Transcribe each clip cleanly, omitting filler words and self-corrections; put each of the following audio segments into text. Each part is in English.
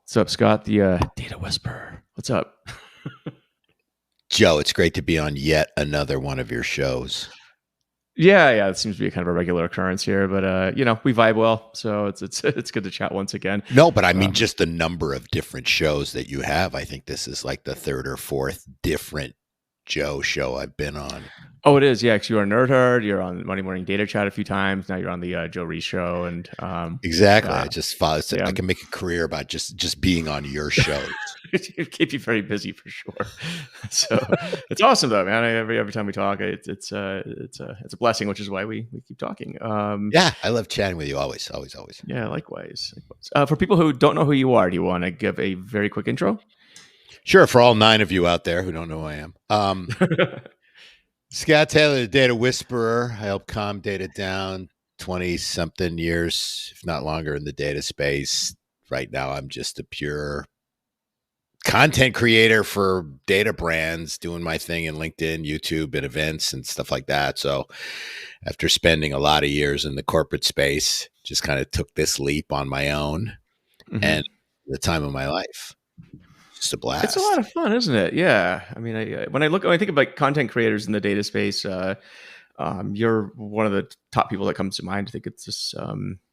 What's up, Scott? The Data Whisperer. What's up? Joe, it's great to be on yet another one of your shows. Yeah. It seems to be kind of a regular occurrence here, but we vibe well, so it's good to chat once again. No, but I mean, Um, just the number of different shows that you have. I think this is like the third or fourth different Joe show I've been on. oh, it is. Yeah, because you were on Nerd Herd. You're on Monday Morning Data Chat a few times. Now you're on the Joe Reese show, and Exactly. uh, I just thought yeah, I can make a career about just being on your shows. it keep you very busy for sure. So it's awesome though, man. Every time we talk, it's a blessing, which is why we keep talking. Yeah, I love chatting with you always, always, always. Yeah, likewise. For people who don't know who you are, do you want to give a very quick intro? Sure, for all 9 of you out there who don't know who I am. Scott Taylor, the Data Whisperer. I help calm data down 20-something years, if not longer, in the data space. Right now, I'm just a pure content creator for data brands, doing my thing in LinkedIn, YouTube, and events and stuff like that. So after spending a lot of years in the corporate space, just kind of took this leap on my own and the time of my life. Just a It's a blast. lot of fun, isn't it? Yeah. I mean, when I think of like content creators in the data space, you're one of the top people that comes to mind. I think it's just,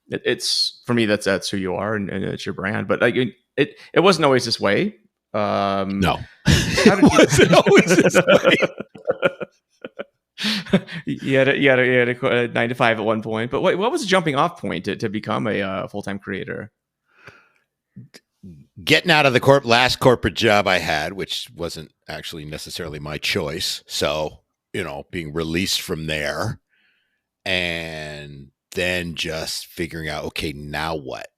it's for me, that's who you are, and it's your brand. But like it wasn't always this way. No. How did Wasn't always this way. You had a 9 to 5 at one point, but what was the jumping off point to become a full-time creator? Getting out of the last corporate job I had, which wasn't actually necessarily my choice. So, being released from there and then just figuring out, okay, now what?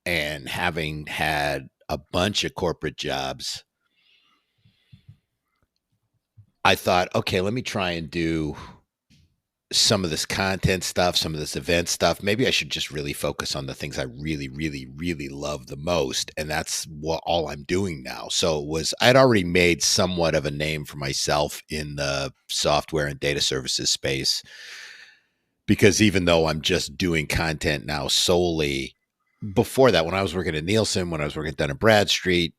And having had a bunch of corporate jobs, I thought, okay, let me try and do some of this content stuff, some of this event stuff. Maybe I should just really focus on the things I really, really, really love the most. And that's all I'm doing now. So I'd already made somewhat of a name for myself in the software and data services space, because even though I'm just doing content now solely, before that, when I was working at Nielsen, when I was working at Dun & Bradstreet,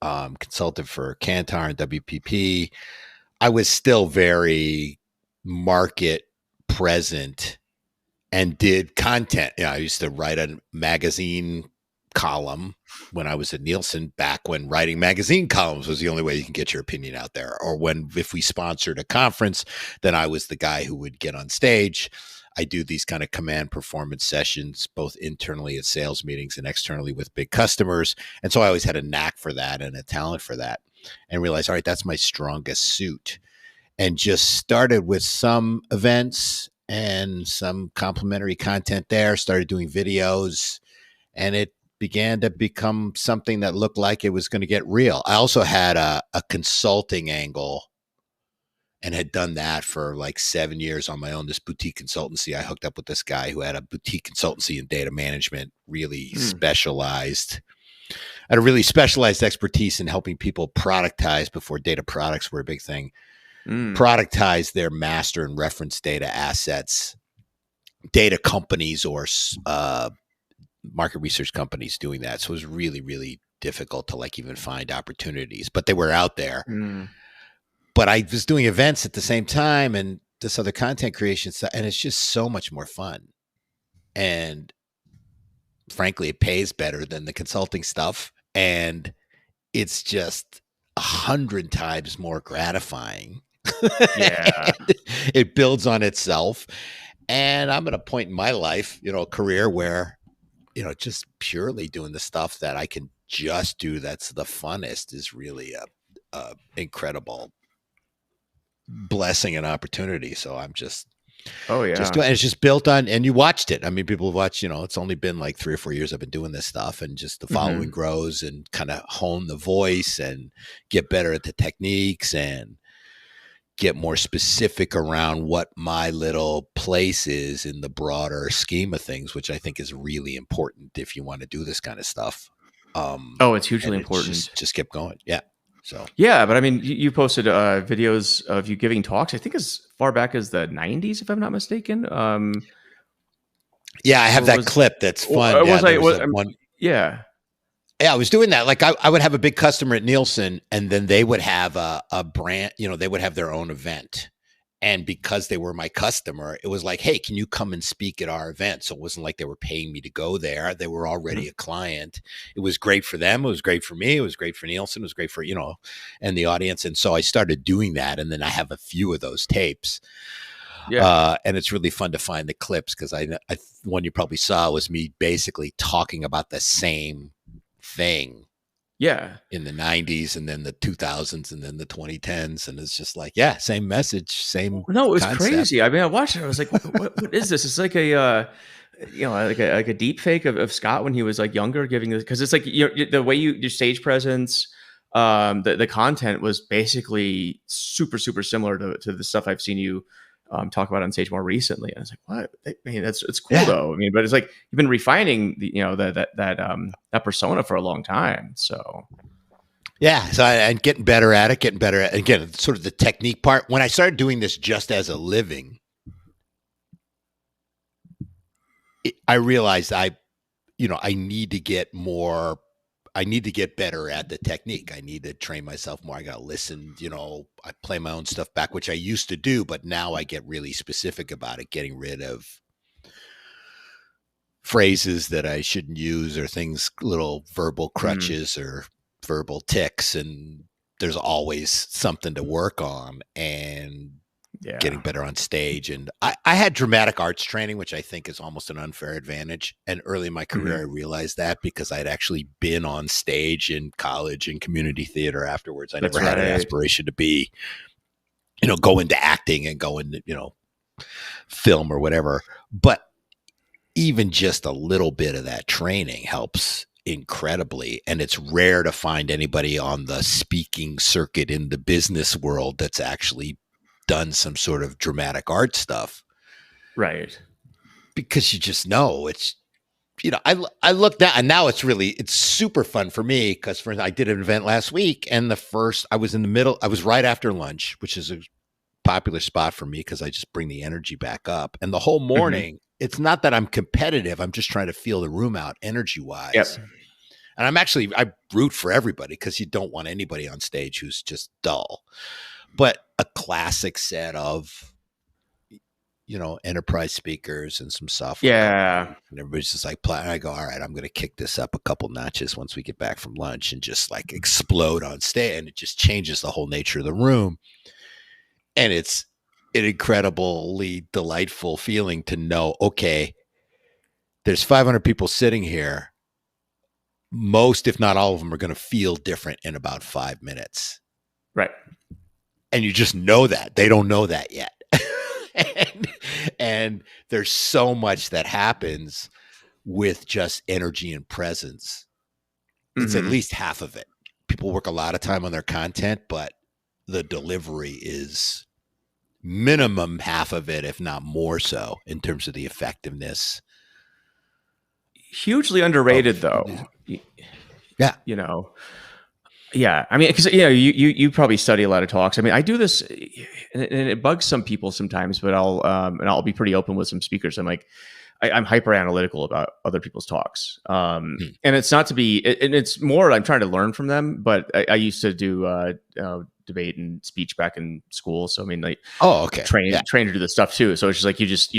consultant for Kantar and WPP, I was still very market present and did content. I used to write a magazine column when I was at Nielsen, back when writing magazine columns was the only way you can get your opinion out there. Or if we sponsored a conference, then I was the guy who would get on stage. I do these kind of command performance sessions, both internally at sales meetings and externally with big customers. And so I always had a knack for that and a talent for that, and realized, all right, that's my strongest suit. And just started with some events and some complimentary content there, started doing videos, and it began to become something that looked like it was going to get real. I also had a consulting angle and had done that for like 7 years on my own, this boutique consultancy. I hooked up with this guy who had a boutique consultancy in data management, really specialized. I had a really specialized expertise in helping people productize, before data products were a big thing, productize their master and reference data assets, data companies or market research companies doing that. So it was really, really difficult to like even find opportunities, but they were out there. But I was doing events at the same time and this other content creation stuff, and it's just so much more fun. And frankly, it pays better than the consulting stuff. And it's just 100 times more gratifying. Yeah. It builds on itself. And I'm at a point in my life, career where, just purely doing the stuff that I can just do that's the funnest is really a incredible blessing and opportunity. So I'm just doing, it's just built on, and you watched it. I mean, people have watched, it's only been like 3 or 4 years I've been doing this stuff, and just the following grows and kind of hone the voice and get better at the techniques and get more specific around what my little place is in the broader scheme of things, which I think is really important if you want to do this kind of stuff. It's hugely important. Just kept going. Yeah. So yeah, but I mean, you posted videos of you giving talks, I think as far back as the 90s, if I'm not mistaken. Yeah, I have that clip that's fun. Yeah. Yeah, I was doing that. Like I would have a big customer at Nielsen, and then they would have a brand, they would have their own event. And because they were my customer, it was like, hey, can you come and speak at our event? So it wasn't like they were paying me to go there. They were already Mhm. a client. It was great for them. It was great for me. It was great for Nielsen. It was great for, and the audience. And so I started doing that. And then I have a few of those tapes. Yeah. And it's really fun to find the clips because one you probably saw was me basically talking about the same thing Yeah. in the 90s and then the 2000s and then the 2010s. And it's just like, yeah, same message, same No, it was concept. crazy. I mean, I watched it. I was like, what is this? It's like like a deep fake of Scott when he was like younger, giving this because it's like the way your stage presence, the content was basically super super similar to the stuff I've seen you talk about on stage more recently. And I was like, what? I mean, it's cool Yeah. though. I mean, but it's like you've been refining that persona for a long time. So Yeah. So and getting better at it, again, sort of the technique part. When I started doing this just as a living, I realized I need to get more. I need to get better at the technique. I need to train myself more. I got to listen. I play my own stuff back, which I used to do, but now I get really specific about it, getting rid of phrases that I shouldn't use or things, little verbal mm, crutches or verbal ticks. And there's always something to work on. And getting yeah, better on stage. And I had dramatic arts training, which I think is almost an unfair advantage. And early in my career, I mhm, realized that because I'd actually been on stage in college and community theater afterwards. I never that's had an right. aspiration to be, go into acting and go into, film or whatever. But even just a little bit of that training helps incredibly. And it's rare to find anybody on the speaking circuit in the business world that's actually done some sort of dramatic art stuff Right. because you just know it's I looked at and now it's super fun for me because for I did an event last week and I was in the middle, I was right after lunch, which is a popular spot for me because I just bring the energy back up, and the whole Mhm. morning it's not that I'm competitive, I'm just trying to feel the room out energy Yep. wise. And I root for everybody because you don't want anybody on stage who's just dull. But a classic set of enterprise speakers and some software Yeah. companies. And everybody's just like, I go, all right, I'm going to kick this up a couple notches once we get back from lunch and just like explode on stage. And it just changes the whole nature of the room. And it's an incredibly delightful feeling to know, okay, there's 500 people sitting here. Most, if not all of them, are going to feel different in about 5 minutes. Right. And you just know that. They don't know that yet. and, and there's so much that happens with just energy and presence. It's at Mhm. least half of it. People work a lot of time on their content, but the delivery is minimum half of it, if not more so, in terms of the effectiveness Hugely underrated of though. yeah. You know. Yeah, I mean, because you probably study a lot of talks. I mean, I do this, and it bugs some people sometimes, but I'll be pretty open with some speakers. I'm like, I'm hyper analytical about other people's talks, Hmm. and it's not to be, and it's more I'm trying to learn from them. But I used to do debate and speech back in school, so I mean, like Oh, okay. Yeah. train to do this stuff too. So it's just like you just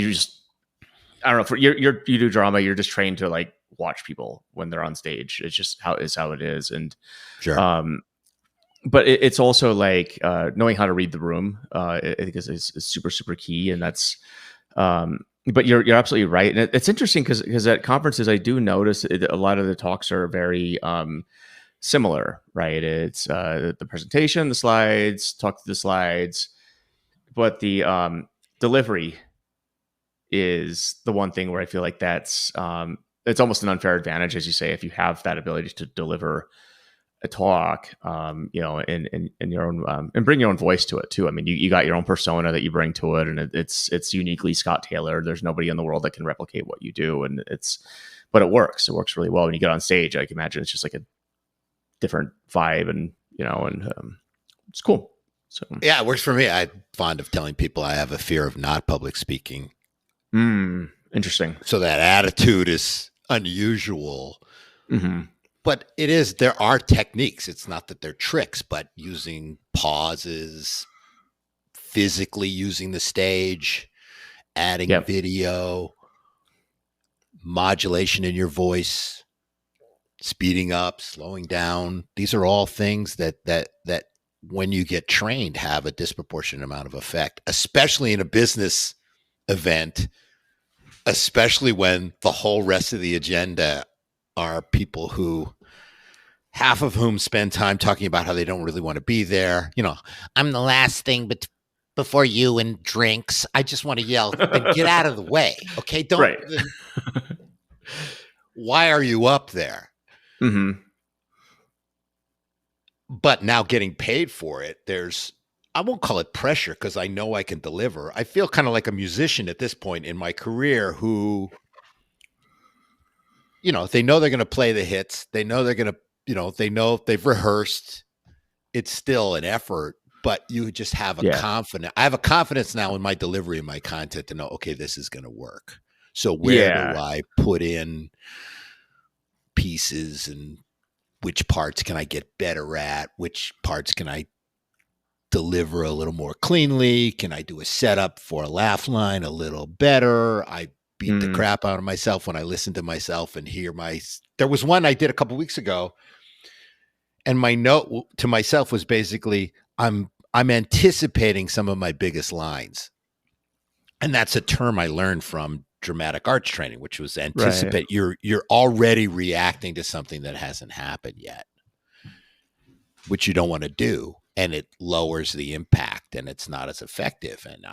I don't know. For you do drama, you're just trained to like watch people when they're on stage. It's just how it is, and Sure. um, but it's also like knowing how to read the room. I think is super super key, and that's. But you're absolutely right, and it's interesting because at conferences I do notice a lot of the talks are very similar, right? It's the presentation, the slides, talk to the slides, but the delivery is the one thing where I feel like that's it's almost an unfair advantage, as you say, if you have that ability to deliver a talk, in your own and bring your own voice to it too. I mean, you got your own persona that you bring to it, and it's uniquely Scott Taylor. There's nobody in the world that can replicate what you do, and but it works. It works really well when you get on stage. I can imagine it's just like a different vibe, and it's cool. So, Yeah, it works for me. I'm fond of telling people I have a fear of not public speaking. interesting. So that attitude is unusual. Hmm. but there are techniques. It's not that they're tricks, but using pauses, physically using the stage, adding Yep. video, modulation in your voice, speeding up, slowing down. These are all things that when you get trained have a disproportionate amount of effect, especially in a business event, especially when the whole rest of the agenda are people who half of whom spend time talking about how they don't really want to be there. I'm the last thing but before you and drinks. I just want to yell, then get out of the way. Okay. Don't. Right. Why are you up there? Mm-hmm. But now getting paid for it, I won't call it pressure because I know I can deliver. I feel kind of like a musician at this point in my career who, they know they're going to play the hits. They know they're going to, they know they've rehearsed. It's still an effort, but you just have I have a confidence now in my delivery and my content to know, okay, this is going to work. So where do I put in pieces and which parts can I get better at? Which parts can I deliver a little more cleanly? Can I do a setup for a laugh line a little better? I beat the crap out of myself when I listen to myself and hear there was one I did a couple weeks ago, and my note to myself was basically, I'm anticipating some of my biggest lines. And that's a term I learned from dramatic arts training, which was anticipate. Right. You're already reacting to something that hasn't happened yet, which you don't want to do. And it lowers the impact and it's not as effective. And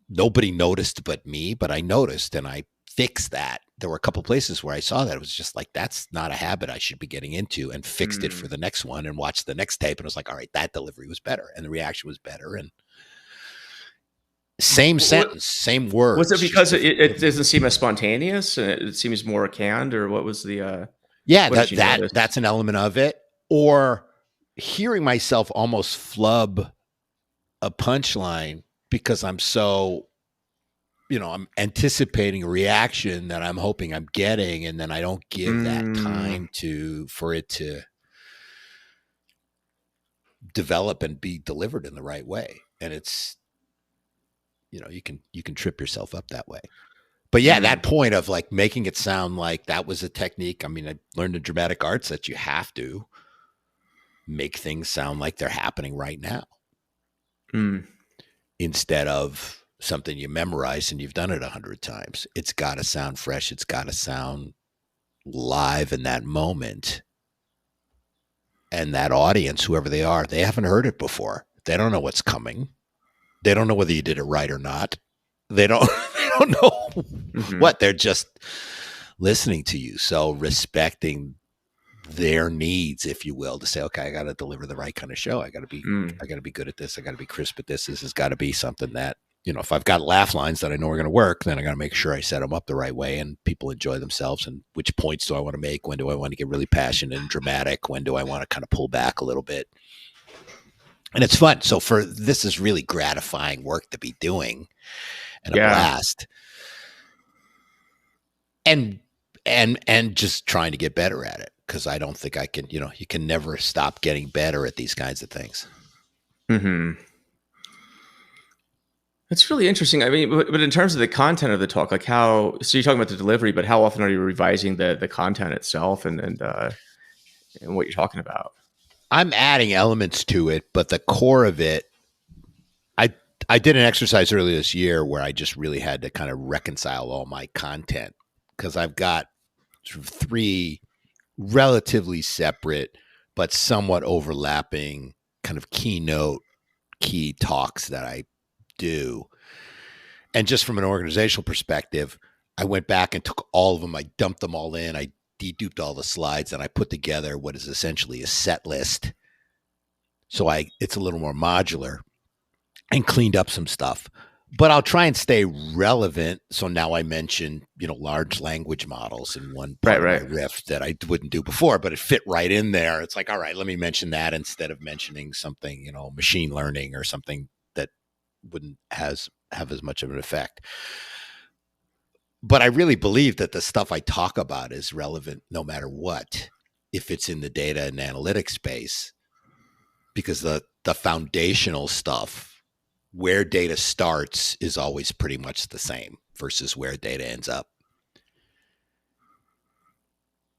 nobody noticed but me, but I noticed and I fixed that. There were a couple places where I saw that. It was just like, that's not a habit I should be getting into, and fixed it for the next one and watched the next tape. And I was like, all right, that delivery was better. And the reaction was better. And same sentence, same words. Was it because it doesn't seem as spontaneous and it seems more canned, or what was the, that's an element of it. Or hearing myself almost flub a punchline because I'm so, I'm anticipating a reaction that I'm hoping I'm getting, and then I don't give that time for it to develop and be delivered in the right way. And it's, you can trip yourself up that way. But yeah, that point of like making it sound like that was a technique. I mean, I learned in dramatic arts that you have to make things sound like they're happening right now instead of something you memorize and you've done it 100 times. It's got to sound fresh. It's got to sound live in that moment. And that audience, whoever they are, they haven't heard it before. They don't know what's coming. They don't know whether you did it right or not. They don't know what. They're just listening to you. So respecting their needs, if you will, to say, okay, I got to deliver the right kind of show. I got to be good at this. I got to be crisp at this. This has got to be something that, if I've got laugh lines that I know are going to work, then I got to make sure I set them up the right way and people enjoy themselves. And which points do I want to make? When do I want to get really passionate and dramatic? When do I want to kind of pull back a little bit? And it's fun. So this is really gratifying work to be doing and a blast. And just trying to get better at it. Because I don't think I can, you can never stop getting better at these kinds of things. That's really interesting. I mean, but in terms of the content of the talk, like so you're talking about the delivery, but how often are you revising the content itself and what you're talking about? I'm adding elements to it, but the core of it, I did an exercise earlier this year where I just really had to kind of reconcile all my content because I've got sort of 3 relatively separate but somewhat overlapping kind of key talks that I do. And just from an organizational perspective, I went back and took all of them. I dumped them all in. I deduped all the slides and I put together what is essentially a set list. So it's a little more modular and cleaned up some stuff. But I'll try and stay relevant. So now I mention, large language models in one part of my riff that I wouldn't do before, but it fit right in there. It's like, all right, let me mention that instead of mentioning something, machine learning or something that wouldn't have as much of an effect. but I really believe that the stuff I talk about is relevant no matter what, if it's in the data and analytics space, because the foundational stuff, where data starts, is always pretty much the same versus where data ends up.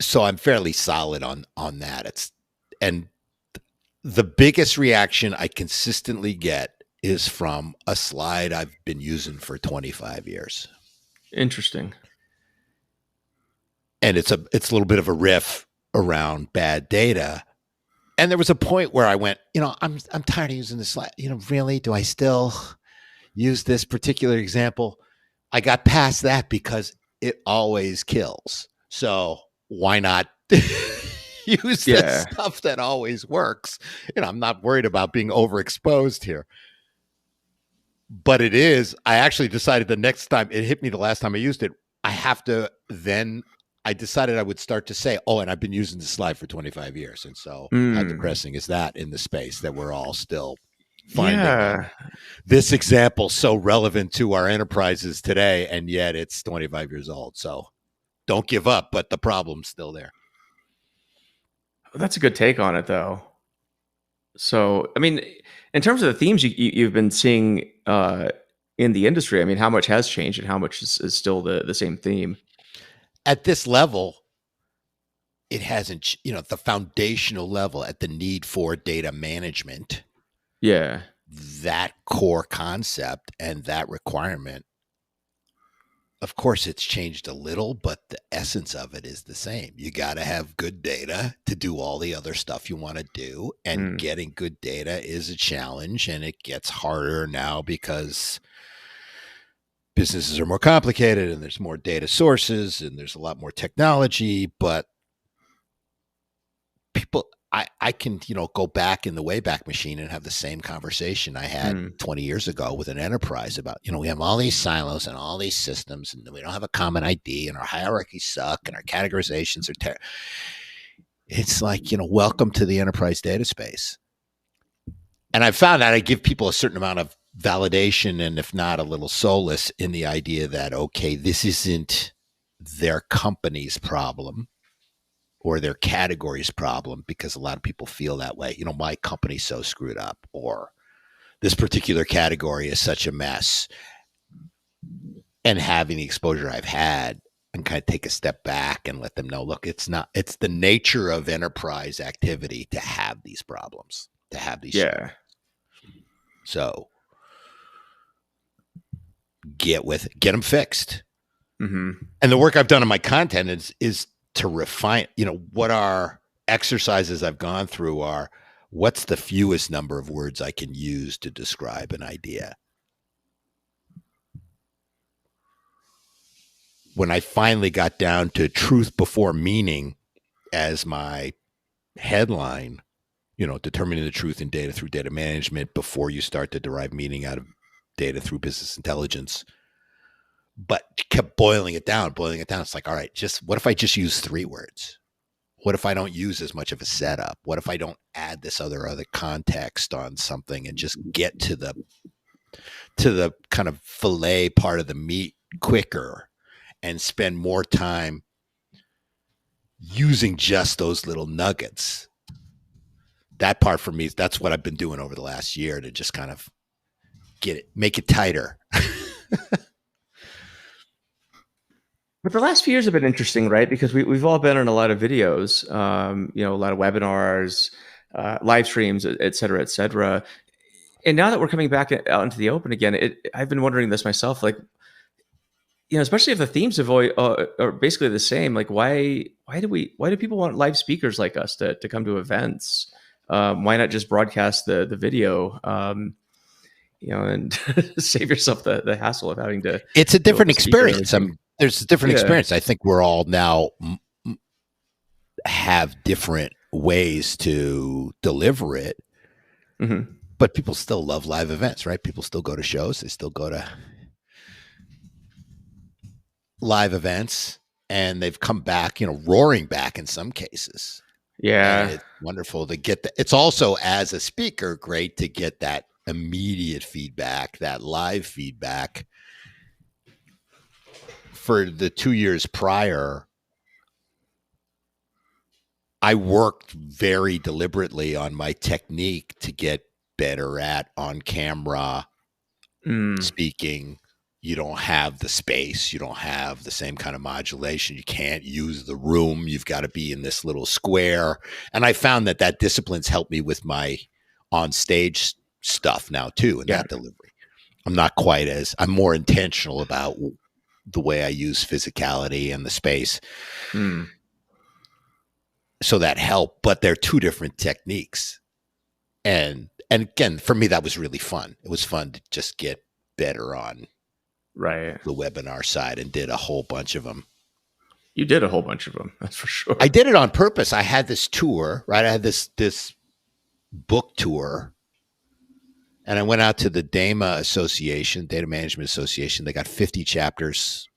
So I'm fairly solid on that. And the biggest reaction I consistently get is from a slide I've been using for 25 years. Interesting. And it's a little bit of a riff around bad data. And there was a point where I went, I'm tired of using this slide. Really, do I still use this particular example? I got past that because it always kills. So why not use this stuff that always works? I'm not worried about being overexposed here. But it is, I actually decided the next time, it hit me the last time I used it, I decided I would start to say, and I've been using this slide for 25 years. And so how depressing is that in the space that we're all still finding this example so relevant to our enterprises today, and yet it's 25 years old. So don't give up, but the problem's still there. That's a good take on it, though. So, I mean, in terms of the themes you've been seeing in the industry, I mean, how much has changed and how much is still the same theme? At this level, it hasn't, the foundational level, at the need for data management. Yeah. That core concept and that requirement, of course, it's changed a little, but the essence of it is the same. You got to have good data to do all the other stuff you want to do. And getting good data is a challenge, and it gets harder now because businesses are more complicated and there's more data sources and there's a lot more technology. But people, I can, go back in the Wayback Machine and have the same conversation I had 20 years ago with an enterprise about, we have all these silos and all these systems, and we don't have a common ID, and our hierarchies suck, and our categorizations are terrible. It's like, welcome to the enterprise data space. And I found that I give people a certain amount of validation, and if not a little solace, in the idea that, okay, this isn't their company's problem or their category's problem, because a lot of people feel that way. My company's so screwed up, or this particular category is such a mess. And having the exposure I've had, and kind of take a step back and let them know, look, it's the nature of enterprise activity to have these problems, to have these challenges. So get them fixed. Mm-hmm. And the work I've done on my content is to refine, what our exercises I've gone through are, what's the fewest number of words I can use to describe an idea? When I finally got down to truth before meaning as my headline, determining the truth in data through data management before you start to derive meaning out of data through business intelligence, but kept boiling it down. It's like, all right, what if I just use 3 words? What if I don't use as much of a setup? What if I don't add this other context on something and just get to the kind of fillet part of the meat quicker and spend more time using just those little nuggets? That part for me, that's what I've been doing over the last year to just kind of make it tighter. But the last few years have been interesting, right? Because we've all been in a lot of videos, a lot of webinars, live streams, et cetera, et cetera. And now that we're coming back out into the open again, I've been wondering this myself, like, especially if the themes are basically the same, like why do people want live speakers like us to come to events? Why not just broadcast the video? And save yourself the hassle of having to. It's a different experience. There's a different experience. I think we're all now have different ways to deliver it, but people still love live events, right? People still go to shows. They still go to live events, and they've come back, roaring back in some cases. Yeah. And it's wonderful to get that. It's also, as a speaker, great to get that immediate feedback, that live feedback for the 2 years prior, I worked very deliberately on my technique to get better at on camera speaking. You don't have the space. You don't have the same kind of modulation. You can't use the room. You've got to be in this little square. And I found that discipline's helped me with my on stage stuff now too, in that delivery. I'm more intentional about the way I use physicality and the space. So that helped, but they're two different techniques. And again, for me, that was really fun. It was fun to just get better on the webinar side, and did a whole bunch of them. You did a whole bunch of them, that's for sure. I did it on purpose. I had this tour, right? I had this book tour, and I went out to the DAMA Association, Data Management Association. They got 50 chapters,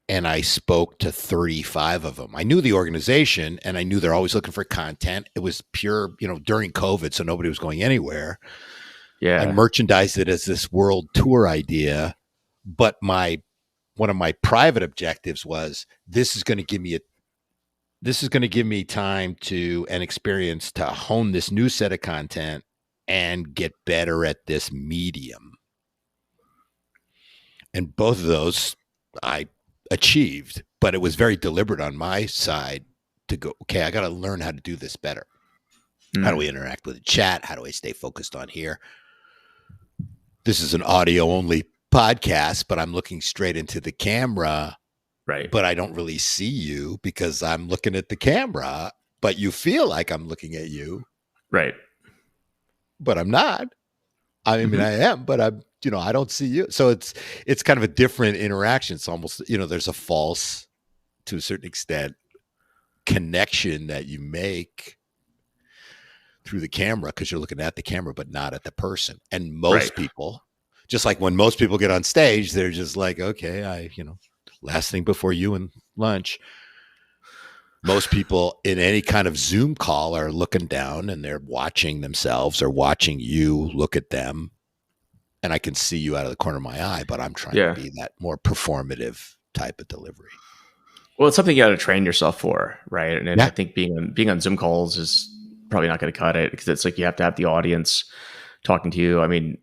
and I spoke to 35 of them. I knew the organization, and I knew they're always looking for content. It was pure, during COVID, so nobody was going anywhere. Yeah. I merchandised it as this world tour idea, but one of my private objectives was this is going to give me time to and experience to hone this new set of content and get better at this medium. And both of those I achieved, but it was very deliberate on my side to go, okay, I got to learn how to do this better. How do we interact with the chat? How do I stay focused on here? This is an audio only podcast, but I'm looking straight into the camera, right? But I don't really see you because I'm looking at the camera, but you feel like I'm looking at you, right? But I'm not. I mean, I am, but I'm, I don't see you. So it's kind of a different interaction. It's almost, there's a false, to a certain extent, connection that you make through the camera because you're looking at the camera, but not at the person. And most people, just like when most people get on stage, they're just like, okay, last thing before you and lunch. Most people in any kind of Zoom call are looking down and they're watching themselves or watching you look at them. And I can see you out of the corner of my eye, but I'm trying to be that more performative type of delivery. Well, it's something you got to train yourself for, right? And I think being on Zoom calls is probably not going to cut it because it's like you have to have the audience talking to you. I mean,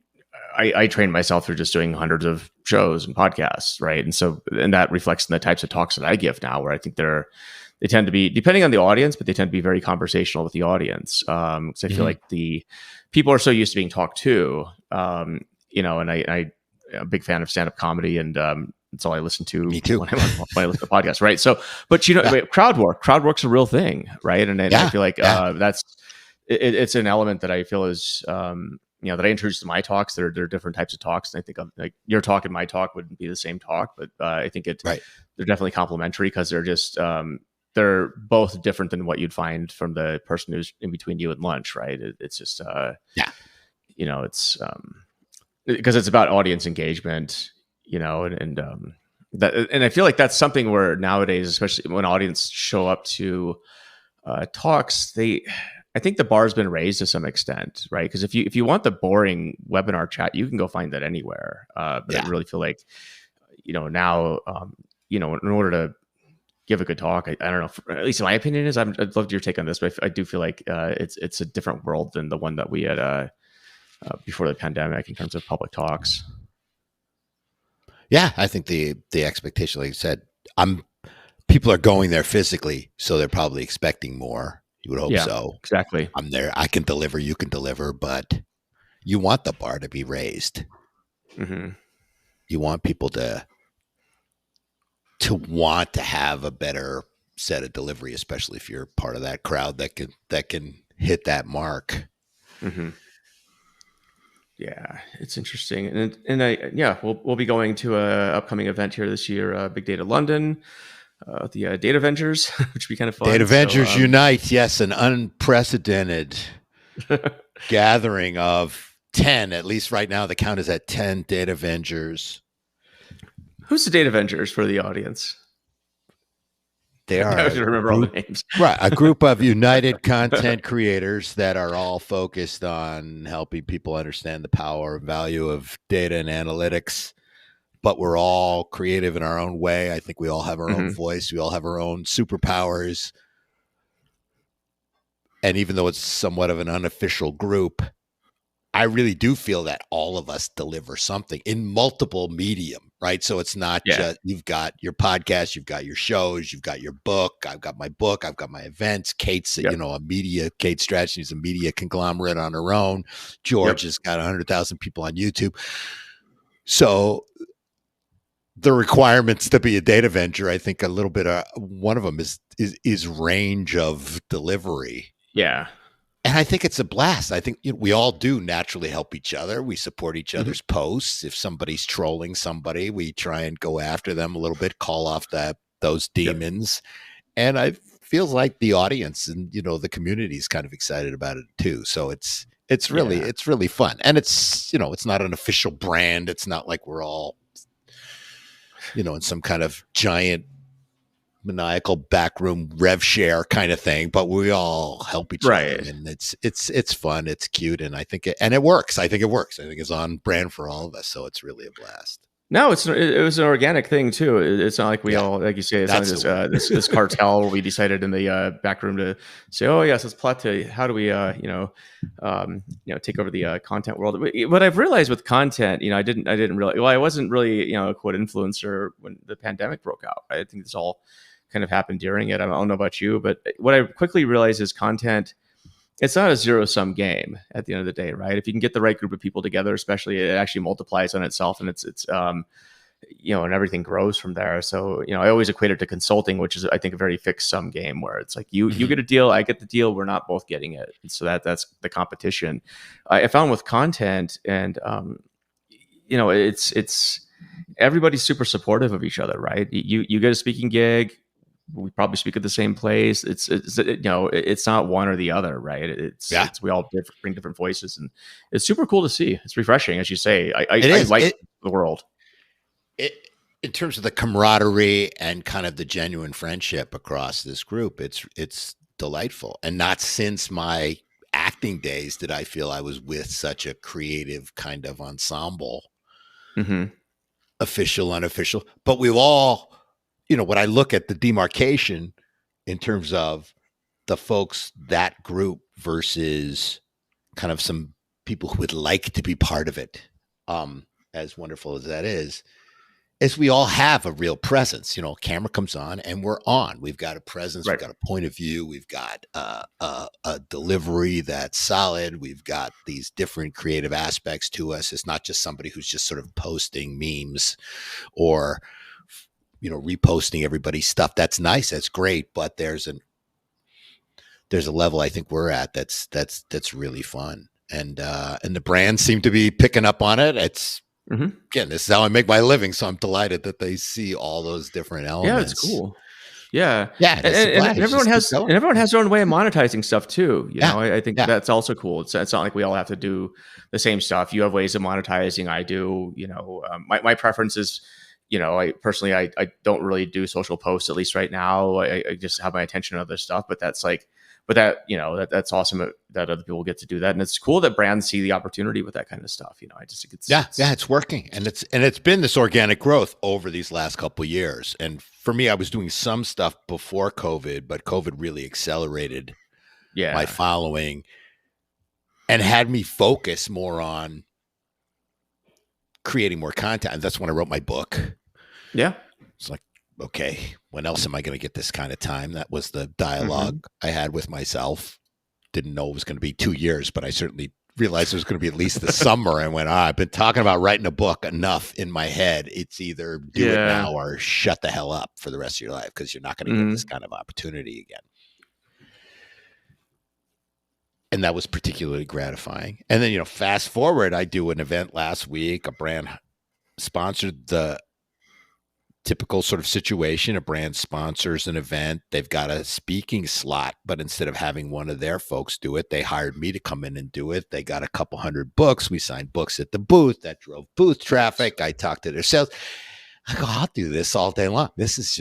I trained myself through just doing hundreds of shows and podcasts, right? And that reflects in the types of talks that I give now, where I think they tend to be, depending on the audience, but they tend to be very conversational with the audience. So I feel like the people are so used to being talked to, and I'm a big fan of stand-up comedy, and that's all I listen to. Me too. When I listen to podcasts, right? So, but crowd work's a real thing, right? And I feel like it's an element that I feel is that I introduced to my talks. There are different types of talks, and I think like your talk and my talk wouldn't be the same talk, but I think they're definitely complementary because they're just they're both different than what you'd find from the person who's in between you and lunch, right? It's just it's because it's about audience engagement, and I feel like that's something where nowadays, especially when audience show up to talks, I think the bar's been raised to some extent, right? Because if you want the boring webinar chat, you can go find that anywhere. But I really feel like, now, in order to give a good talk, I don't know, at least in my opinion I'd love your take on this, but I do feel like it's a different world than the one that we had before the pandemic in terms of public talks. Yeah, I think the expectation, like you said, people are going there physically, so they're probably expecting more. You would hope so. Exactly. I'm there. I can deliver. You can deliver, but you want the bar to be raised. Mm-hmm. You want people to want to have a better set of delivery, especially if you're part of that crowd that can hit that mark. Mm-hmm. Yeah, it's interesting, and we'll be going to a upcoming event here this year, Big Data London. The Data Avengers, which would be kind of fun. Data Avengers Unite, yes, an unprecedented gathering of 10. At least right now, the count is at 10 Data Avengers. Who's the Data Avengers for the audience? They are. I have to remember all the names. Right, a group of united content creators that are all focused on helping people understand the power and value of data and analytics but we're all creative in our own way. I think we all have our own Hmm. voice. We all have our own superpowers. And even though it's somewhat of an unofficial group, I really do feel that all of us deliver something in multiple medium, right? So it's not Yeah. just you've got your podcast, you've got your shows, you've got your book. I've got my book, I've got my events. Kate's, Yep. Kate Strachan is a media conglomerate on her own. George Yep. has got 100,000 people on YouTube. So the requirements to be a data venture, I think a little bit one of them is range of delivery. Yeah. And I think it's a blast. I think we all do naturally help each other. We support each Hmm. other's posts. If somebody's trolling somebody, we try and go after them a little bit, call off those Yep. demons. And I feels like the audience and the community is kind of excited about it too. So Yeah. it's really fun. And it's not an official brand. It's not like we're all in some kind of giant maniacal backroom rev share kind of thing, but we all help each other, Right. and it's fun, it's cute, and it works. I think it works. I think it's on brand for all of us, so it's really a blast. No, it was an organic thing too. It's not like we Yeah, all, like you say, it's not that's the this word. this cartel where we decided in the back room to say, oh yes, let's plot to how do we take over the content world. What I've realized with content, I didn't really, well, I wasn't really a quote influencer when the pandemic broke out. I think this all kind of happened during it. I don't know about you, but what I quickly realized is content, it's not a zero sum game at the end of the day, right? If you can get the right group of people together, especially, it actually multiplies on itself, and and everything grows from there. So I always equate it to consulting, which is, I think, a very fixed sum game where it's like you Mhm. get a deal, I get the deal, we're not both getting it. And so that's the competition. I found with content, and it's everybody's super supportive of each other, right? You get a speaking gig, we probably speak at the same place. It's not one or the other, right? It's Yeah, it's we all bring different voices, and it's super cool to see. It's refreshing, as you say. I it is. like the world. It in terms of the camaraderie and kind of the genuine friendship across this group, it's delightful. And not since my acting days did I feel I was with such a creative kind of ensemble, Hmm. official, unofficial. But we've all, when I look at the demarcation in terms of the folks, that group versus kind of some people who would like to be part of it, as wonderful as that is we all have a real presence. Camera comes on and we're on. We've got a presence. We've Right. got a point of view. We've got a delivery that's solid. We've got these different creative aspects to us. It's not just somebody who's just sort of posting memes or reposting everybody's stuff. That's nice. That's great. But there's a level I think we're at that's really fun. And the brands seem to be picking up on it. It's Hmm. Again, this is how I make my living, so I'm delighted that they see all those different Yeah, it's elements. cool. Yeah, Yeah, and, it's a and, blast. and everyone Just keep has going. and everyone has their own way of monetizing stuff too. Yeah, I think yeah, that's also cool. It's not like we all have to do the same stuff. You have ways of monetizing. I do. My preference is, I personally, I don't really do social posts, at least right now. I just have my attention on other stuff. But that's like, but that's awesome that other people get to do that, and it's cool that brands see the opportunity with that kind of stuff. I just think yeah, yeah. it's It's working, and it's been this organic growth over these last couple of years. And for me, I was doing some stuff before COVID, but COVID really accelerated my yeah, following and had me focus more on creating more content. And that's when I wrote my book. yeah. It's like, okay, when else am I going to get this kind of time? That was the dialogue Hmm. I had with myself. Didn't know it was going to be 2 years, but I certainly realized it was going to be at least the summer. And went, I've been talking about writing a book enough in my head. It's either do it Yeah. now or shut the hell up for the rest of your life because you're not going to get this Mhm. kind of opportunity again. And that was particularly gratifying. And then, fast forward, I do an event last week. A brand sponsored the typical sort of situation. A brand sponsors an event. They've got a speaking slot, but instead of having one of their folks do it, they hired me to come in and do it. They got a couple hundred books. We signed books at the booth. That drove booth Nice. traffic. I talked to their sales. I go, I'll do this all day long. This is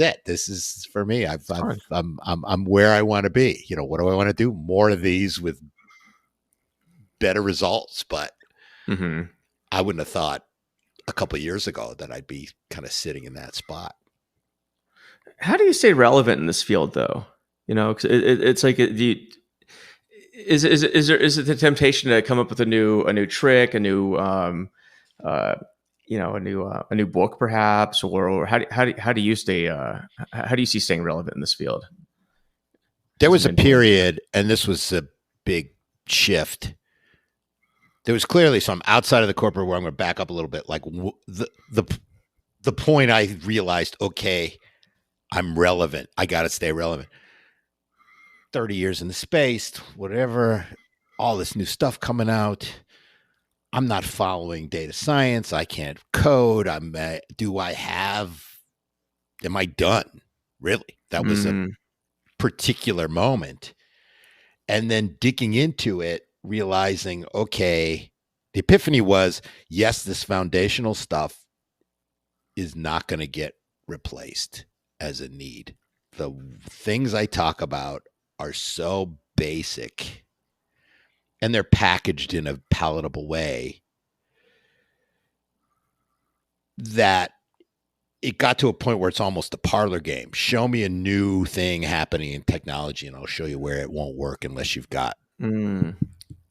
it. This is for me. It's fun. I'm where I want to be. What do I want to do? More of these with better results. But Mhm. I wouldn't have thought a couple of years ago that I'd be kind of sitting in that spot. How do you stay relevant in this field, though? You know, 'cause it's like, is it the temptation to come up with a new trick, a new uh, a new book, perhaps, or how do you stay how do you see staying relevant in this field There as a was a mentor? period, and this was a big shift. There was clearly some outside of the corporate where I'm going to back up a little bit. Like the point I realized, okay, I'm relevant. I got to stay relevant. 30 years in the space, whatever, all this new stuff coming out. I'm not following data science. I can't code. Am I done? Really? That was a Mm, particular moment. And then digging into it, realizing, okay, the epiphany was, yes, this foundational stuff is not going to get replaced as a need. The things I talk about are so basic and they're packaged in a palatable way that it got to a point where it's almost a parlor game. Show me a new thing happening in technology and I'll show you where it won't work unless you've got mm.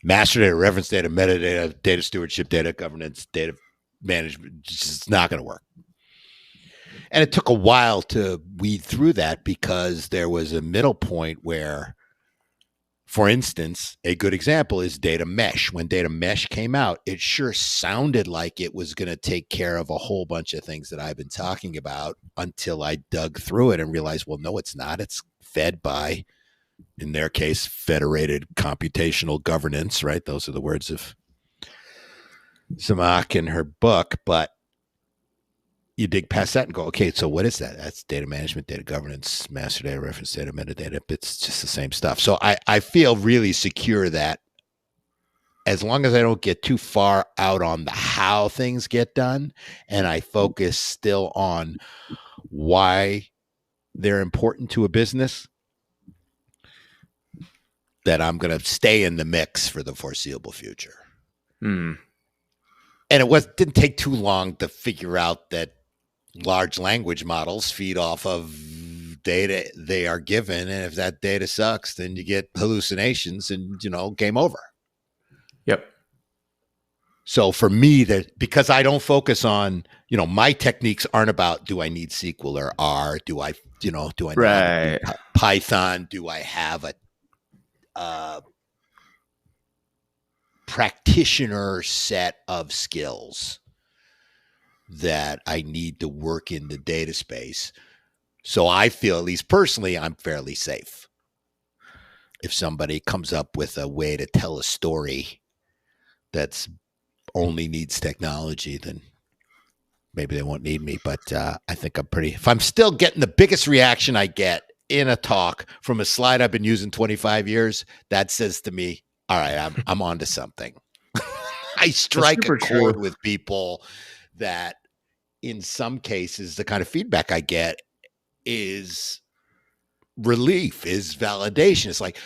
master data, reference data, metadata, data stewardship, data governance, data management. It's not going to work. And it took a while to weed through that because there was a middle point where, for instance, a good example is data mesh. When data mesh came out, it sure sounded like it was going to take care of a whole bunch of things that I've been talking about until I dug through it and realized, well, no, it's not. It's fed by, in their case, federated computational governance, right? Those are the words of Samak in her book. But you dig past that and go, okay, so what is that? That's data management, data governance, master data, reference data, metadata. It's just the same stuff. So I feel really secure that as long as I don't get too far out on the how things get done and I focus still on why they're important to a business, that I'm going to stay in the mix for the foreseeable future. Mm. And it didn't take too long to figure out that large language models feed off of data they are given. And if that data sucks, then you get hallucinations and, game over. Yep. So for me, that because I don't focus on, my techniques aren't about, do I need SQL or R? Do I know how to do Right. Python? Do I have a practitioner set of skills that I need to work in the data space? So I feel, at least personally, I'm fairly safe. If somebody comes up with a way to tell a story that's only needs technology, then maybe they won't need me. But I think if I'm still getting the biggest reaction I get in a talk from a slide I've been using 25 years, that says to me, all right, I'm onto something. I That's strike a super chord true. with people that in some cases, the kind of feedback I get is relief, is validation. It's like,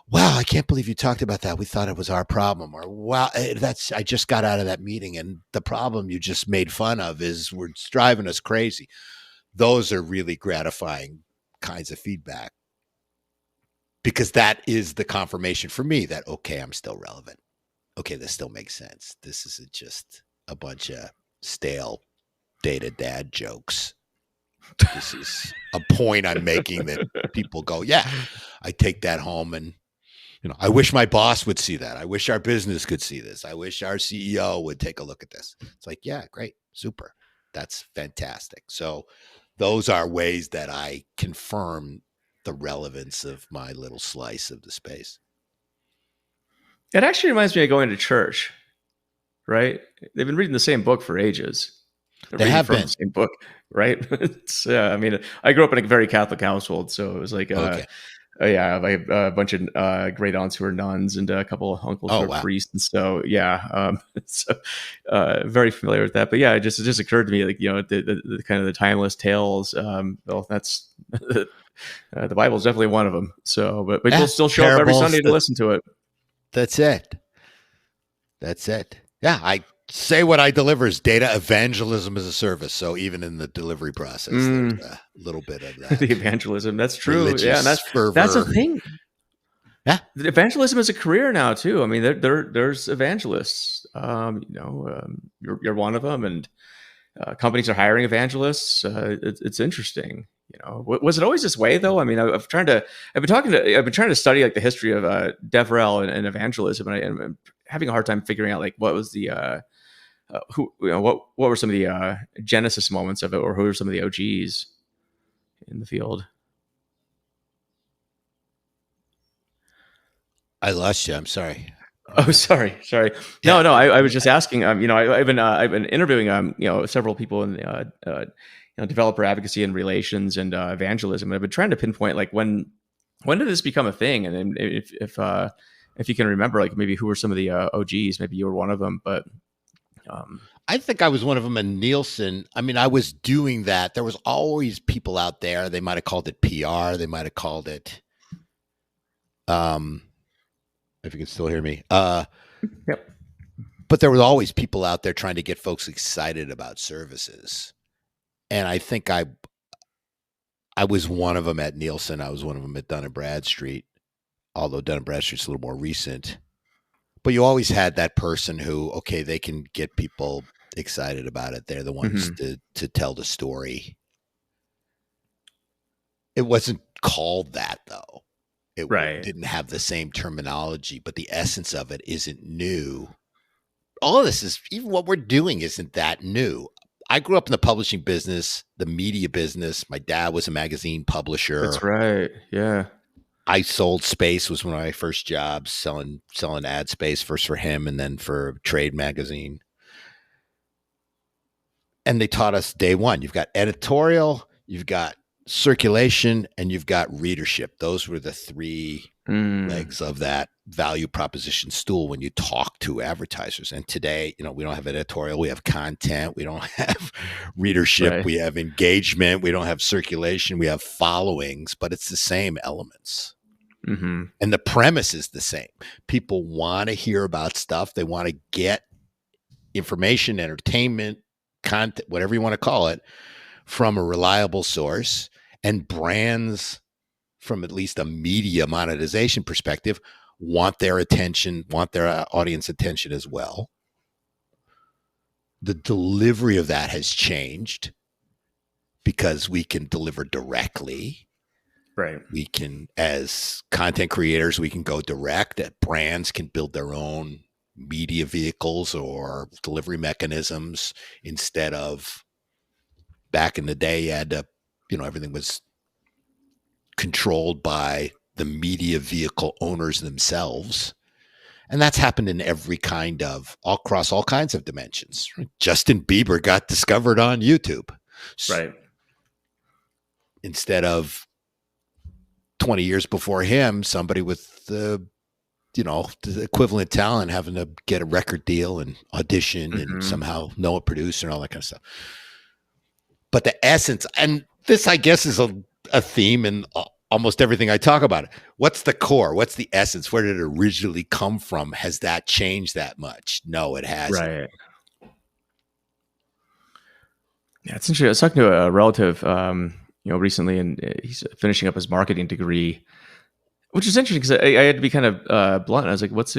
wow, I can't believe you talked about that. We thought it was our problem. Or, wow, I just got out of that meeting and the problem you just made fun of it's driving us crazy. Those are really gratifying kinds of feedback because that is the confirmation for me that, okay, I'm still relevant. Okay, this still makes sense. This isn't just a bunch of stale data dad jokes. This is a point I'm making that people go, yeah, I take that home and, I wish my boss would see that. I wish our business could see this. I wish our CEO would take a look at this. It's like, yeah, great. Super. That's fantastic. So those are ways that I confirm the relevance of my little slice of the space. It actually reminds me of going to church, right? They've been reading the same book for ages. They're They reading have from the been. same book, right? I mean, I grew up in a very Catholic household, so it was like, Okay. yeah, I have a bunch of great aunts who are nuns and a couple of uncles Oh, who are wow. priests, and so yeah, so very familiar with that. But yeah, it just occurred to me, like, the kind of the timeless tales. Well, that's the Bible is definitely one of them. So, but people Yeah. still show up every Parables. Sunday to listen to it. That's it. That's it. Yeah. say what I deliver is data evangelism as a service. So even in the delivery process, there's Mm, a little bit of the that evangelism. That's true. Yeah, and religious that's a fervor. thing. Yeah, Evangelism is a career now too. I mean, there's evangelists. You're one of them, and companies are hiring evangelists. It's interesting. Was it always this way though? I mean, I've been trying to study like the history of DevRel and evangelism, and I'm having a hard time figuring out like what was the who what were some of the genesis moments of it, or who are some of the OGs in the field. I lost you. I'm sorry. What was Oh, that? sorry. Yeah, No. I was just asking. I've been interviewing several people in developer advocacy and relations and evangelism. I've been trying to pinpoint like when did this become a thing, and then if you can remember, like maybe who were some of the OGs. Maybe you were one of them, but um, I think I was one of them in Nielsen. I mean, I was doing that. There was always people out there. They might have called it PR. They might have called it, um, if you can still hear me. yep, But there was always people out there trying to get folks excited about services. And I think I was one of them at Nielsen. I was one of them at Dun& Bradstreet, although Dun& Bradstreet's a little more recent. But you always had that person who, okay, they can get people excited about it. They're the ones hmm to tell the story. It wasn't called that though. It right, didn't have the same terminology, but the essence of it isn't new. All of this is, even what we're doing isn't that new. I grew up in the publishing business, the media business. My dad was a magazine publisher. that's right, yeah, I sold space, was one of my first jobs, selling ad space, first for him and then for a trade magazine. And they taught us day one, you've got editorial, you've got circulation, and you've got readership. Those were the three mm, legs of that value proposition stool when you talk to advertisers. And today, we don't have editorial, we have content, we don't have readership, right, we have engagement, we don't have circulation, we have followings, but it's the same elements. hmm And the premise is the same. People want to hear about stuff, they want to get information, entertainment, content, whatever you want to call it, from a reliable source. And brands, from at least a media monetization perspective, want their attention, want their audience attention as well. The delivery of that has changed because we can deliver directly. right, We can, as content creators, we can go direct. That brands can build their own media vehicles or delivery mechanisms instead of back in the day, you had to, everything was controlled by the media vehicle owners themselves. And that's happened in every kind of, all across all kinds of dimensions. Justin Bieber got discovered on YouTube right, instead of 20 years before him, somebody with the equivalent talent having to get a record deal and audition and hmm somehow know a producer and all that kind of stuff. But the essence, and this, I guess, is a theme in almost everything I talk about. What's the core? What's the essence? Where did it originally come from? Has that changed that much? No, it hasn't. right. Yeah, it's interesting. I was talking to a relative, recently, and he's finishing up his marketing degree, which is interesting because I had to be kind of blunt. I was like, what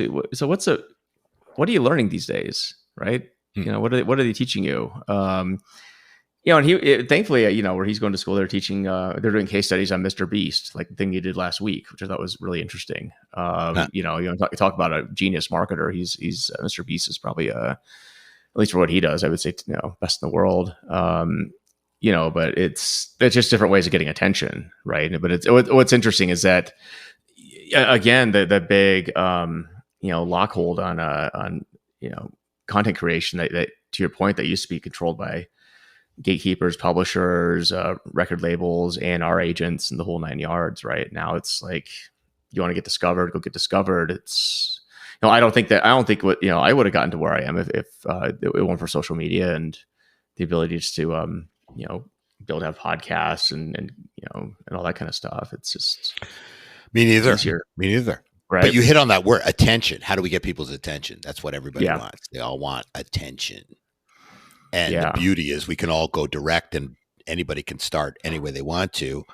are you learning these days, right? Hmm. What are they teaching you? And thankfully, where he's going to school, they're teaching, they're doing case studies on Mr. Beast, like the thing he did last week, which I thought was really interesting. Huh. Talk about a genius marketer. He's Mr. Beast is probably at least for what he does, I would say, best in the world. But it's just different ways of getting attention, right? But what's interesting is that again, the big lockhold on content creation that to your point that used to be controlled by gatekeepers, publishers, record labels, and our agents, and the whole nine yards. Right now, it's like you want to get discovered, go get discovered. It's I don't think what I would have gotten to where I am if it weren't for social media and the ability just to be able to have podcasts and all that kind of stuff. It's just Me neither. easier. Me neither. But Right. you hit on that word, attention. How do we get people's attention? That's what everybody Yeah. wants. They all want attention. And the Yeah. beauty is we can all go direct and anybody can start any way they want to.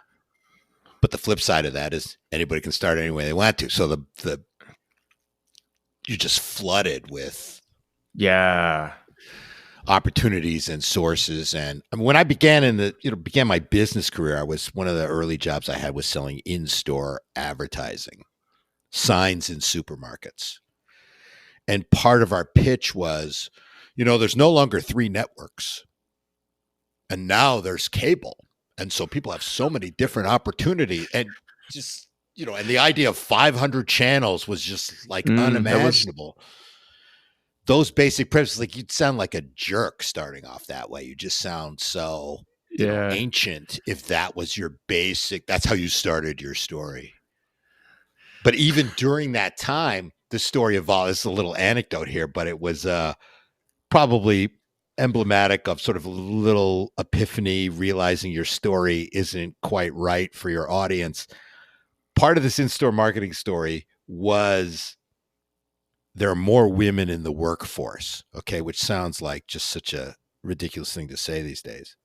But the flip side of that is anybody can start any way they want to. So the you're just flooded with Yeah. opportunities and sources. And I mean, when I began began my business career, I was one of the early jobs I had was selling in-store advertising, signs in supermarkets. And part of our pitch was, there's no longer 3 networks. And now there's cable. And so people have so many different opportunities and just, and the idea of 500 channels was just like That was unimaginable. Those basic premises, like you'd sound like a jerk starting off that way. You just sound so, yeah. ancient if that was your basic, that's how you started your story. But even during that time, the story evolved. This is a little anecdote here, but it was probably emblematic of sort of a little epiphany, realizing your story isn't quite right for your audience. Part of this in-store marketing story was there are more women in the workforce, okay, which sounds like just such a ridiculous thing to say these days.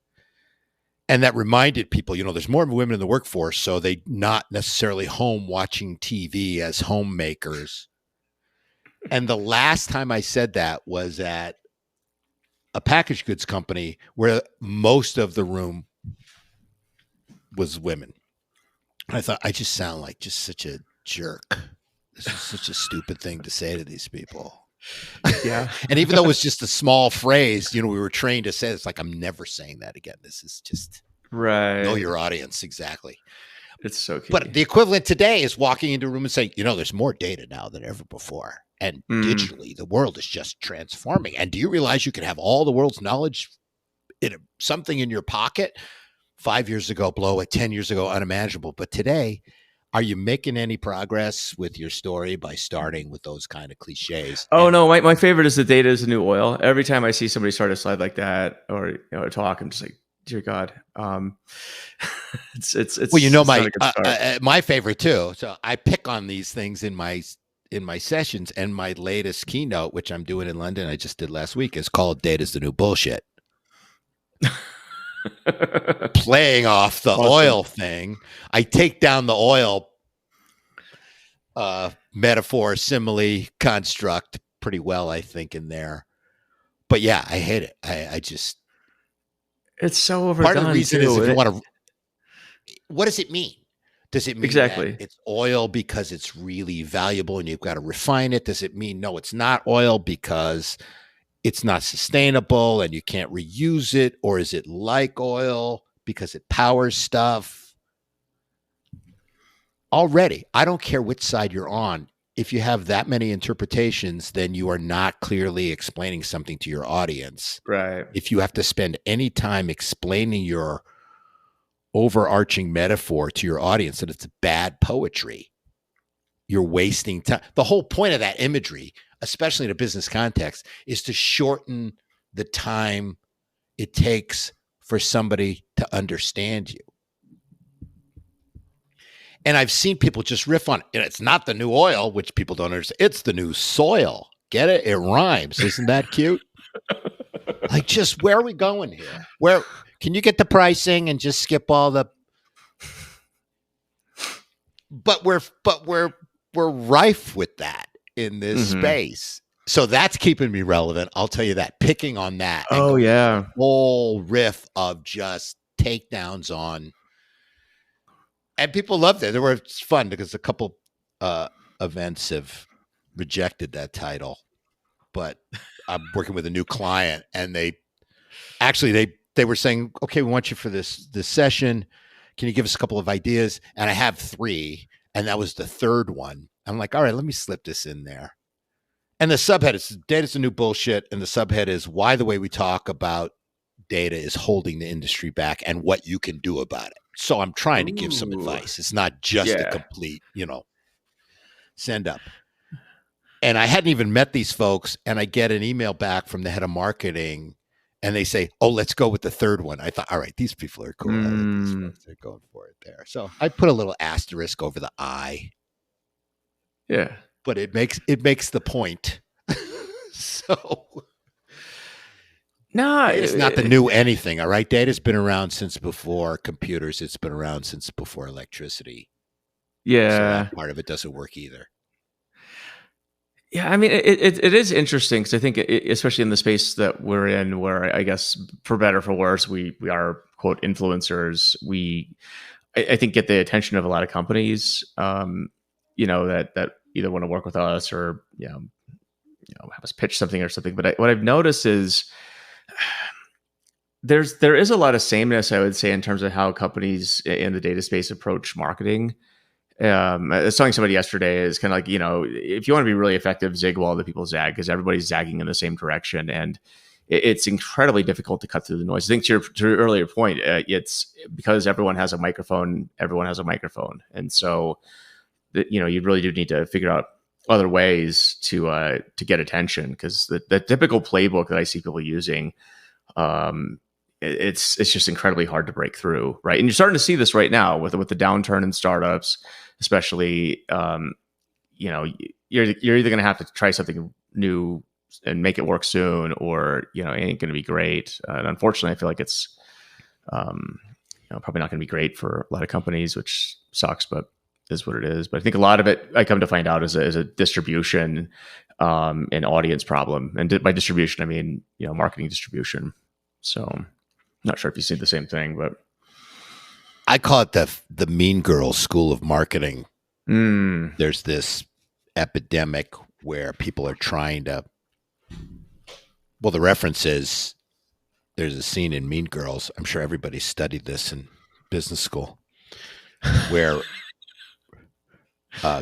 And that reminded people, there's more women in the workforce, so they not necessarily home watching TV as homemakers. And the last time I said that was at a packaged goods company where most of the room was women. And I thought, I just sound like just such a jerk. This is such a stupid thing to say to these people. Yeah. And even though it was just a small phrase, we were trained to say, it's like, I'm never saying that again. This is just Right. know your audience. Exactly. It's so key. But the equivalent today is walking into a room and saying, there's more data now than ever before. And digitally, the world is just transforming. And do you realize you can have all the world's knowledge in something in your pocket? 5 years ago, blow it. 10 years ago, unimaginable. But today, are you making any progress with your story by starting with those kind of cliches? Oh, no, my favorite is the data is the new oil. Every time I see somebody start a slide like that or a talk, I'm just like, dear God. It's well, my my favorite too. So I pick on these things in my sessions, and my latest keynote, which I'm doing in London, I just did last week, is called "Data's the New Bullshit." Playing off the oil thing, I take down the oil metaphor, simile, construct pretty well, I think, in there. But yeah, I hate it. I just it's so overdone. Part of the reason is if you want to. What does it mean? Does it mean exactly that it's oil because it's really valuable and you've got to refine it? Does it mean no, it's not oil because it's not sustainable and you can't reuse it? Or is it like oil because it powers stuff? Already, I don't care which side you're on. If you have that many interpretations, then you are not clearly explaining something to your audience. right. If you have to spend any time explaining your overarching metaphor to your audience that it's bad poetry, you're wasting time. The whole point of that imagery, especially in a business context, is to shorten the time it takes for somebody to understand you. And I've seen people just riff on it. It's not the new oil, which people don't understand. It's the new soil. Get it? It rhymes. Isn't that cute? Like, just where are we going here? Where can you get the pricing and just skip all the? But we're rife with that in this space. So that's keeping me relevant. I'll tell you that. Picking on that. Oh yeah. Whole riff of just takedowns on. And people loved it. It's fun because a couple events have rejected that title. But I'm working with a new client, and they were saying, okay, we want you for this session. Can you give us a couple of ideas? And I have 3, and that was the third one. I'm like, all right, let me slip this in there. And the subhead is "Data's the New Bullshit," and the subhead is why the way we talk about data is holding the industry back and what you can do about it. So I'm trying to give some advice. It's not just a complete, send up. And I hadn't even met these folks, and I get an email back from the head of marketing, and they say, oh, let's go with the third one. I thought, all right, these people are cool. These folks are going for it there. So I put a little asterisk over the I. Yeah. but it makes the point. So No, data's not the new anything, all right? Data's been around since before computers. It's been around since before electricity. So that yeah. part of it doesn't work either. Yeah, I mean, it is interesting because I think, especially in the space that we're in, where I guess for better or for worse, we are quote influencers. I think get the attention of a lot of companies, that either want to work with us or have us pitch something or something. But what I've noticed is there is a lot of sameness, I would say, in terms of how companies in the data space approach marketing. I was telling somebody yesterday is kind of like, if you want to be really effective, zig while the people zag, because everybody's zagging in the same direction. And it's incredibly difficult to cut through the noise. I think to your earlier point, it's because everyone has a microphone, And so, you really do need to figure out other ways to get attention, because the typical playbook that I see people using, um, it's just incredibly hard to break through, right? And you're starting to see this right now with the downturn in startups, especially. You're either going to have to try something new and make it work soon, or it ain't going to be great. And unfortunately, I feel like it's probably not going to be great for a lot of companies, which sucks, but is what it is. But I think a lot of it, I come to find out, is a distribution and audience problem. And by distribution, I mean marketing distribution. So not sure if you see the same thing, but I call it the Mean Girls School of Marketing. mm, There's this epidemic where people are trying to. Well, the reference is there's a scene in Mean Girls. I'm sure everybody studied this in business school, where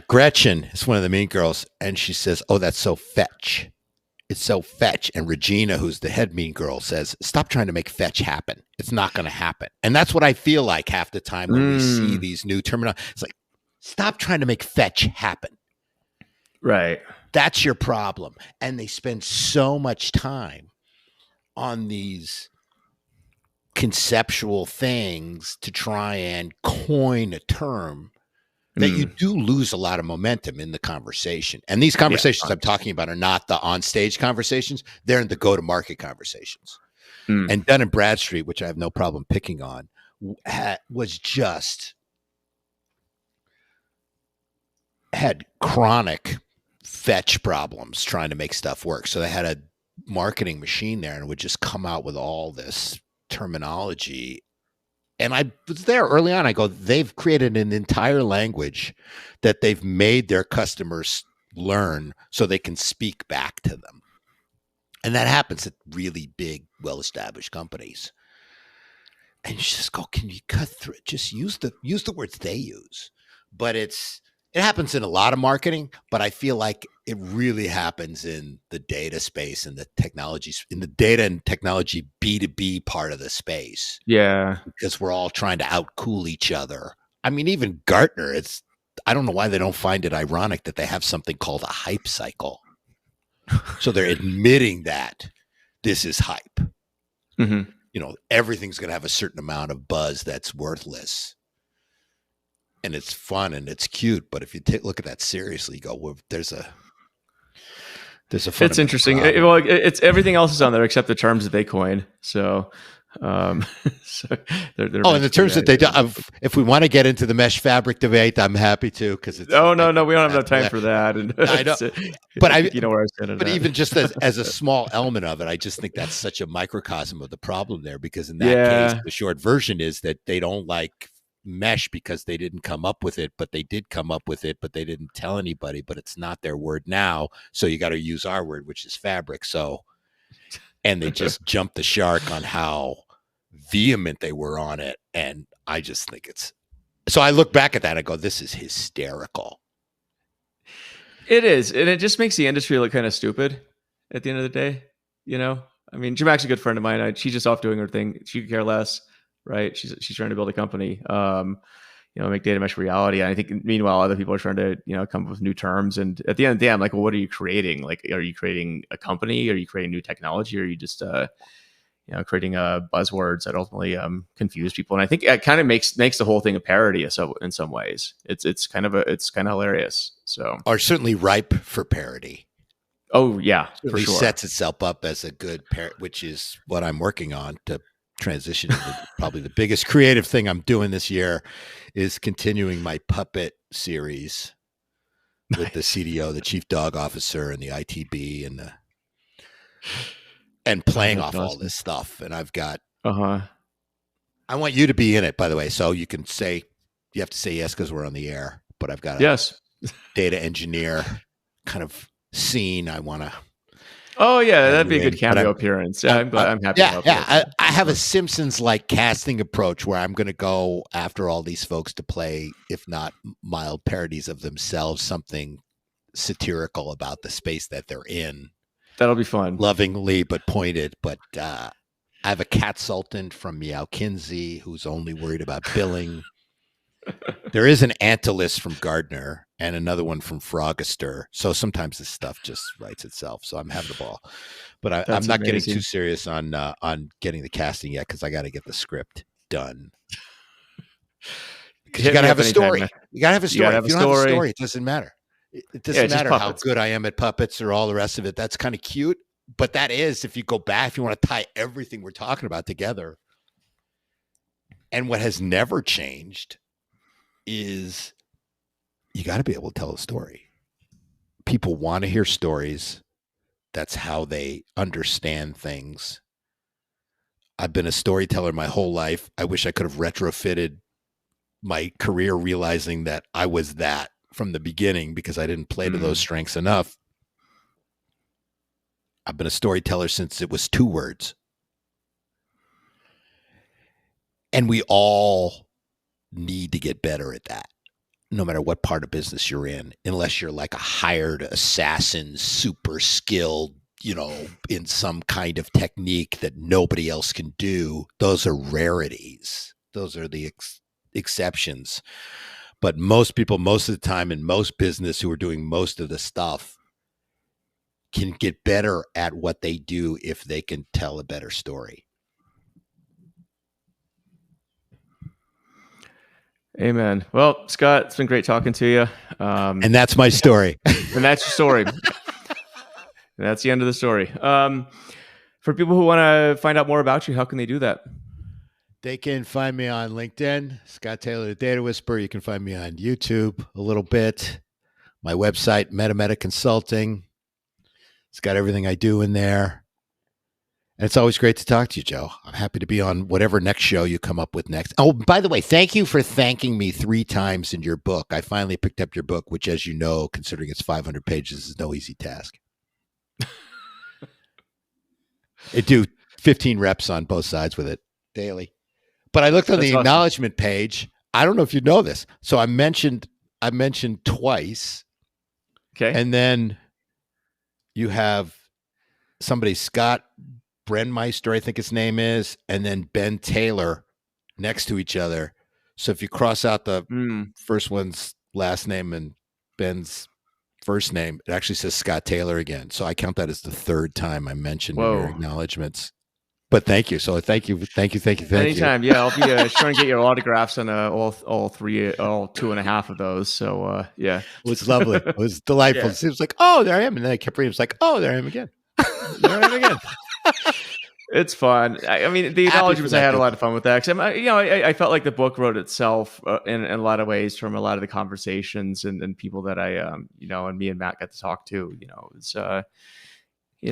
Gretchen is one of the mean girls, and she says, "Oh, that's so fetch. It's so fetch." And Regina, who's the head mean girl, says, "Stop trying to make fetch happen. It's not going to happen." And that's what I feel like half the time when we see these new terminology. It's like, stop trying to make fetch happen. right. That's your problem. And they spend so much time on these conceptual things to try and coin a term that you do lose a lot of momentum in the conversation. And these conversations I'm talking about are not the on-stage conversations. They're in the go-to-market conversations. And Dun & Bradstreet, which I have no problem picking on, was just had chronic fetch problems trying to make stuff work. So they had a marketing machine there and would just come out with all this terminology. And I was there early on. I go, they've created an entire language that they've made their customers learn so they can speak back to them. And that happens at really big, well-established companies. And you just go, can you cut through it? Just use the words they use. But it happens in a lot of marketing, but I feel like it really happens in the data space and the technologies, in the data and technology B2B part of the space. Yeah. Because we're all trying to outcool each other. I mean, even Gartner, I don't know why they don't find it ironic that they have something called a hype cycle. So they're admitting that this is hype. Mm-hmm. Everything's going to have a certain amount of buzz that's worthless. And it's fun and it's cute, but if you look at that seriously, you go, well, there's a It's interesting. Well, it's everything else is on there except the terms that they coin. So, so they're and the terms that they do. If we want to get into the mesh fabric debate, I'm happy to, because it's. No, we don't have enough time for that. And I know, but you know where I stand. But even just as a small element of it, I just think that's such a microcosm of the problem there, because in that case, the short version is that they don't like mesh because they didn't come up with it, but they did come up with it, but they didn't tell anybody, but it's not their word now. So you got to use our word, which is fabric. So, and they just jumped the shark on how vehement they were on it. And I just think so I look back at that and I go, this is hysterical. It is. And it just makes the industry look kind of stupid at the end of the day. I mean, Jim Mack's a good friend of mine. She's just off doing her thing. She could care less. Right. She's trying to build a company, make data mesh reality. And I think meanwhile, other people are trying to, come up with new terms. And at the end of the day, I'm like, well, what are you creating? Like, are you creating a company? Are you creating new technology? Or are you just, creating buzzwords that ultimately confuse people. And I think it kind of makes the whole thing a parody. So in some ways, it's kind of hilarious. So, Are certainly ripe for parody. oh yeah, for Certainly sure. sets itself up as a good which is what I'm working on to transition into probably the biggest creative thing I'm doing this year is continuing my puppet series with the CDO, the chief dog officer, and the ITB, and playing off all this stuff. And I've got, I want you to be in it, by the way. So you can say, you have to say yes because we're on the air, but I've got a data engineer kind of scene I want to. Oh yeah, that'd be a good cameo appearance. Yeah, I'm glad. I'm happy. I have a Simpsons-like casting approach where I'm going to go after all these folks to play, if not mild parodies of themselves, something satirical about the space that they're in. That'll be fun. Lovingly but pointed. But I have a cat sultan from Meow Kinsey who's only worried about billing. There is an Antilus from Gardner and another one from Frogister. So sometimes this stuff just writes itself. So I'm having a ball. But I'm not getting too serious on getting the casting yet because I got to get the script done. Because you got to have a story. You got to have a story. If you don't have a story, it doesn't matter. It doesn't matter how good I am at puppets or all the rest of it. That's kind of cute. But that is, if you go back, if you want to tie everything we're talking about together. And what has never changed is you got to be able to tell a story. People want to hear stories. That's how they understand things. I've been a storyteller my whole life. I wish I could have retrofitted my career realizing that I was that from the beginning because I didn't play to those strengths enough. I've been a storyteller since it was 2 words. And we all need to get better at that, no matter what part of business you're in, unless you're like a hired assassin, super skilled, in some kind of technique that nobody else can do. Those are rarities. Those are the exceptions. But most people, most of the time in most business who are doing most of the stuff can get better at what they do if they can tell a better story. Amen. Well, Scott, it's been great talking to you. And that's my story. And that's your story. And that's the end of the story. For people who want to find out more about you, how can they do that? They can find me on LinkedIn, Scott Taylor, the Data Whisperer. You can find me on YouTube a little bit. My website, Meta Consulting. It's got everything I do in there. And it's always great to talk to you, Joe. I'm happy to be on whatever next show you come up with next. Oh, by the way, thank you for thanking me 3 times in your book. I finally picked up your book, which, as you know, considering it's 500 pages, is no easy task. I do 15 reps on both sides with it daily. But I looked on the acknowledgement page. I don't know if you know this. So I mentioned twice. Okay. And then you have somebody, Scott Brenmeister, I think his name is, and then Ben Taylor next to each other. So if you cross out the first one's last name and Ben's first name, it actually says Scott Taylor again. So I count that as the 3rd time I mentioned in your acknowledgements. But thank you. So thank you. Anytime. Yeah, I'll be trying to get your autographs on all 2.5 of those. So yeah, it was lovely. It was delightful. It was like, oh, there I am, and then I kept reading. It's like, oh, there I am again. There I am again. It's fun. I mean, the acknowledgements, I had a lot of fun with that. I felt like the book wrote itself in a lot of ways from a lot of the conversations and people that I, and me and Matt got to talk to. It's I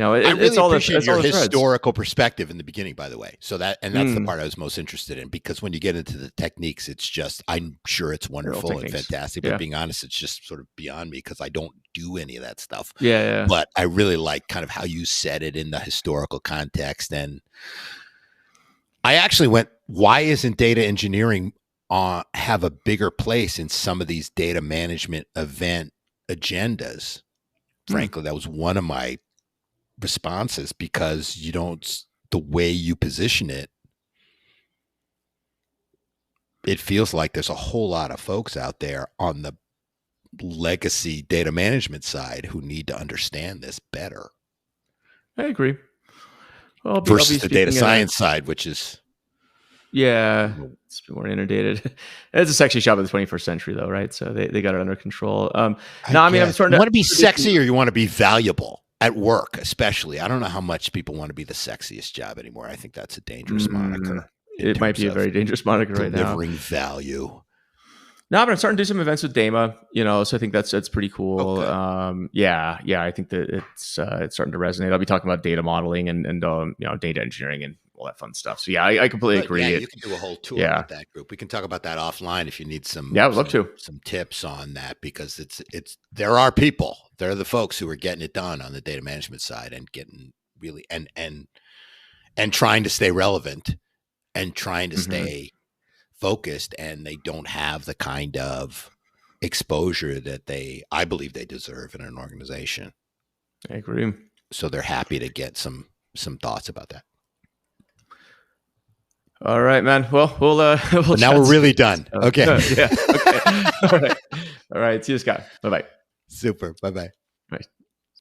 really appreciate your historical perspective in the beginning, by the way. So that's the part I was most interested in, because when you get into the techniques, it's just, I'm sure it's wonderful and fantastic, but being honest, it's just sort of beyond me because I don't do any of that stuff. Yeah. But I really like kind of how you said it in the historical context. And I actually went, why isn't data engineering have a bigger place in some of these data management event agendas? Frankly, that was one of my responses, because the way you position it feels like there's a whole lot of folks out there on the legacy data management side who need to understand this better. I agree. Well, I'll be versus the data speaking at a science side, which is yeah, it's more inundated. It's a sexy shop of the 21st century, though, right? So they got it under control. I No, I mean, I'm guess starting you to want to be do some. sexy or you want to be valuable at work, especially. I don't know how much people want to be the sexiest job anymore. I think that's a dangerous moniker in It might terms be a of very dangerous moniker right now. delivering value. No, but I'm starting to do some events with Dama, so I think that's pretty Oh, cool. good. Yeah, I think that it's starting to resonate. I'll be talking about data modeling and data engineering and all that fun stuff. So yeah, I completely Good. Yeah, agree. you can do a whole tour Yeah, with that group. We can talk about that offline if you need some yeah, I would love to. some tips on that, because it's there are people. There are the folks who are getting it done on the data management side and getting really and trying to stay relevant and trying to Hmm. stay focused, and they don't have the kind of exposure that I believe they deserve in an organization. I agree. So they're happy to get some thoughts about that. All right, man. Well, we'll But now chat we're really soon. done. So, Okay. yeah. Okay. All right. All right. See you, Scott. Bye-bye. Super. Bye-bye. Bye.